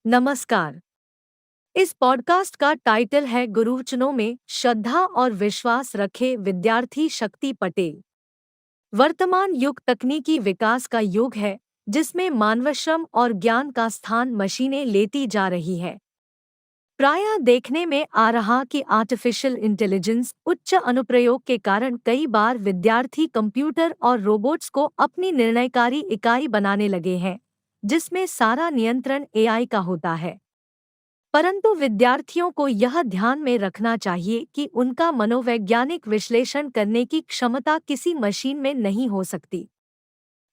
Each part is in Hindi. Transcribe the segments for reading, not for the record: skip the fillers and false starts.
नमस्कार। इस पॉडकास्ट का टाइटल है गुरुवचनों में श्रद्धा और विश्वास रखे विद्यार्थी शक्ति पटेल। वर्तमान युग तकनीकी विकास का युग है, जिसमें मानवश्रम और ज्ञान का स्थान मशीनें लेती जा रही है। प्रायः देखने में आ रहा कि आर्टिफिशियल इंटेलिजेंस उच्च अनुप्रयोग के कारण कई बार विद्यार्थी कंप्यूटर और रोबोट्स को अपनी निर्णयकारी इकाई बनाने लगे हैं, जिसमें सारा नियंत्रण एआई का होता है। परंतु विद्यार्थियों को यह ध्यान में रखना चाहिए कि उनका मनोवैज्ञानिक विश्लेषण करने की क्षमता किसी मशीन में नहीं हो सकती।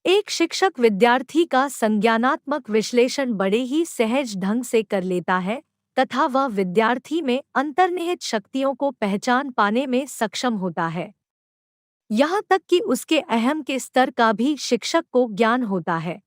एक शिक्षक विद्यार्थी का संज्ञानात्मक विश्लेषण बड़े ही सहज ढंग से कर लेता है तथा वह विद्यार्थी में अंतर्निहित शक्तियों को पहचान पाने में सक्षम होता है। यहाँ तक कि उसके अहम के स्तर का भी शिक्षक को ज्ञान होता है।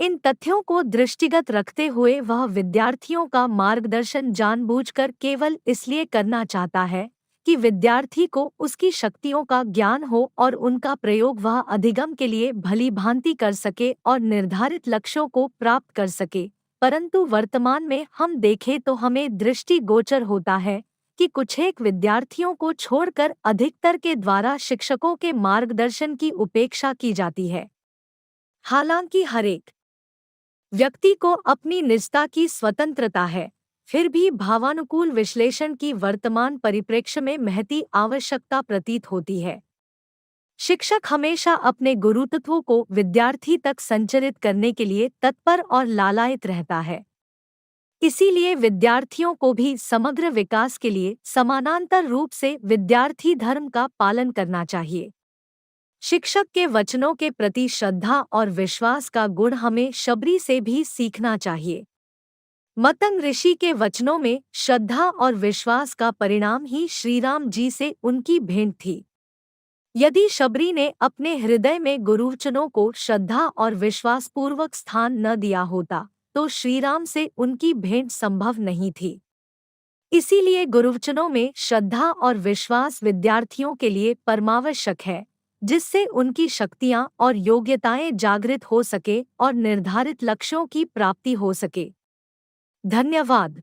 इन तथ्यों को दृष्टिगत रखते हुए वह विद्यार्थियों का मार्गदर्शन जानबूझकर केवल इसलिए करना चाहता है कि विद्यार्थी को उसकी शक्तियों का ज्ञान हो और उनका प्रयोग वह अधिगम के लिए भली भांति कर सके और निर्धारित लक्ष्यों को प्राप्त कर सके। परंतु वर्तमान में हम देखें तो हमें दृष्टिगोचर होता है कि कुछ एक विद्यार्थियों को छोड़कर अधिकतर के द्वारा शिक्षकों के मार्गदर्शन की उपेक्षा की जाती है। हालांकि हरेक व्यक्ति को अपनी निजता की स्वतंत्रता है, फिर भी भावानुकूल विश्लेषण की वर्तमान परिप्रेक्ष्य में महती आवश्यकता प्रतीत होती है। शिक्षक हमेशा अपने गुरुत्व को विद्यार्थी तक संचरित करने के लिए तत्पर और लालायित रहता है। इसीलिए विद्यार्थियों को भी समग्र विकास के लिए समानांतर रूप से विद्यार्थी धर्म का पालन करना चाहिए। शिक्षक के वचनों के प्रति श्रद्धा और विश्वास का गुण हमें शबरी से भी सीखना चाहिए। मतंग ऋषि के वचनों में श्रद्धा और विश्वास का परिणाम ही श्रीराम जी से उनकी भेंट थी। यदि शबरी ने अपने हृदय में गुरुवचनों को श्रद्धा और विश्वास पूर्वक स्थान न दिया होता तो श्रीराम से उनकी भेंट संभव नहीं थी। इसीलिए गुरुवचनों में श्रद्धा और विश्वास विद्यार्थियों के लिए परमावश्यक है, जिससे उनकी शक्तियां और योग्यताएं जागृत हो सके और निर्धारित लक्ष्यों की प्राप्ति हो सके। धन्यवाद।